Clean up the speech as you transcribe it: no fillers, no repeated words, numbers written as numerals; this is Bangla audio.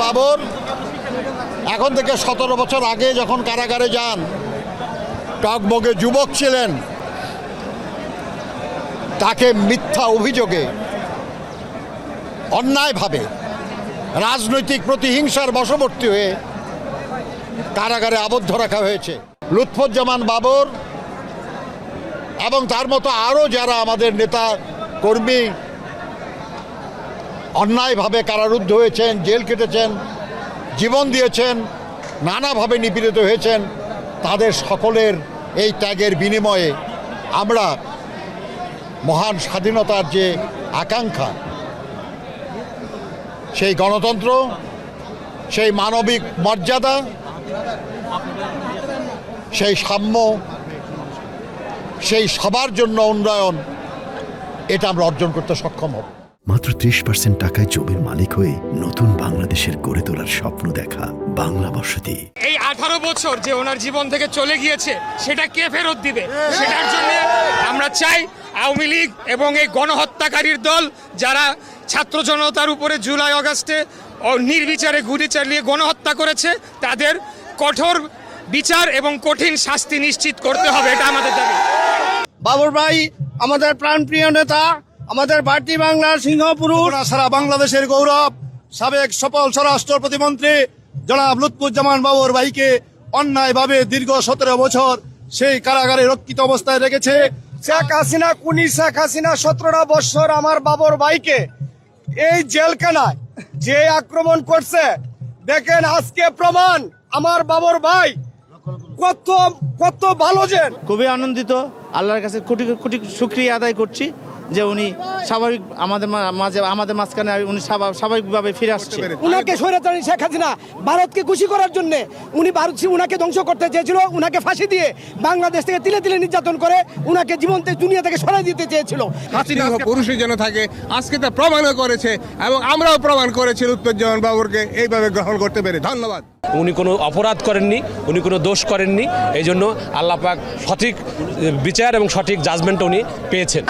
বাবর এখন থেকে 17 বছর আগে যখন কারাগারে যান, টকবগে যুবক ছিলেন, তাকে মিথ্যা অভিযোগে অন্যায়ভাবে রাজনৈতিক প্রতিহিংসার বশবর্তী হয়ে কারাগারে আবদ্ধ রাখা হয়েছে। লুৎফুজ্জামান বাবর এবং তার মতো আরও যারা আমাদের নেতা কর্মী অন্যায়ভাবে কারারুদ্ধ হয়েছেন, জেল কেটেছেন, জীবন দিয়েছেন, নানাভাবে নিপীড়িত হয়েছেন, তাদের সকলের এই ত্যাগের বিনিময়ে আমরা মহান স্বাধীনতার যে আকাঙ্ক্ষা, সেই গণতন্ত্র, সেই মানবিক মর্যাদা, সেই সাম্য, সেই সবার জন্য উন্নয়ন, এটা আমরা অর্জন করতে সক্ষম হব। মাত্র 30% টাকায় জমির মালিক হয়ে নতুন বাংলাদেশের গড়ে তোলার স্বপ্ন দেখা বাংলা বসতি। এই 18 বছর যে ওনার জীবন থেকে চলে গিয়েছে সেটা কে ফেরত দিবে? সেটার জন্য আমরা চাই আওয়ামী লীগ এবং এই গণহত্যাকারীর দল যারা ছাত্র জনতার উপরে জুলাই আগস্টে নির্বিচারে গুলি চালিয়ে গণহত্যা করেছে, তাদের কঠোর বিচার এবং কঠিন শাস্তি নিশ্চিত করতে হবে, এটা আমাদের দাবি। বাবর ভাই আমাদের প্রাণপ্রিয় নেতা, আমাদের ভারতী বাংলার সিংহপুরুষ, সারা বাংলাদেশের গৌরব, সাবেক সফল স্বরাষ্ট্র প্রতিমন্ত্রী জনাব লুৎফুজ্জামান বাবর ভাইকে অন্যায়ভাবে দীর্ঘ 17 বছর সেই কারাগারে রক্ষিত অবস্থায় রেখেছে শেখ হাসিনা। শেখ হাসিনা 17টা বছর আমার বাবর ভাইকে এই জেলখানায় যে আক্রমণ করছে, দেখেন আজকে প্রমাণ আমার বাবর ভাই কত কত ভালো। যে খুবই আনন্দিত, আল্লাহর কাছে কোটি কোটি শুকরিয়া আদায় করছি যে উনি স্বাভাবিক আমাদের মাঝখানে উনি স্বাভাবিকভাবে ফিরে আসছে। উনাকে স্বৈরাচারী শেখ হাসিনা ভারতকে খুশি করার জন্য উনি উনাকে ধ্বংস করতে চেয়েছিল, উনাকে ফাঁসি দিয়ে বাংলাদেশ থেকে তিলে তিলে নির্যাতন করে উনাকে জীবন দুনিয়া থেকে সরাই দিতে চেয়েছিল। হাসিনা পুরুষের জন্য থাকে, আজকে তা প্রমাণও করেছে এবং আমরাও প্রমাণ করেছি লুৎফুজ্জামান বাবরকে এইভাবে গ্রহণ করতে পেরে। ধন্যবাদ। উনি কোনো অপরাধ করেননি, উনি কোনো দোষ করেননি, এই জন্য আল্লাহ পাক সঠিক বিচার এবং সঠিক জাজমেন্ট উনি পেয়েছেন।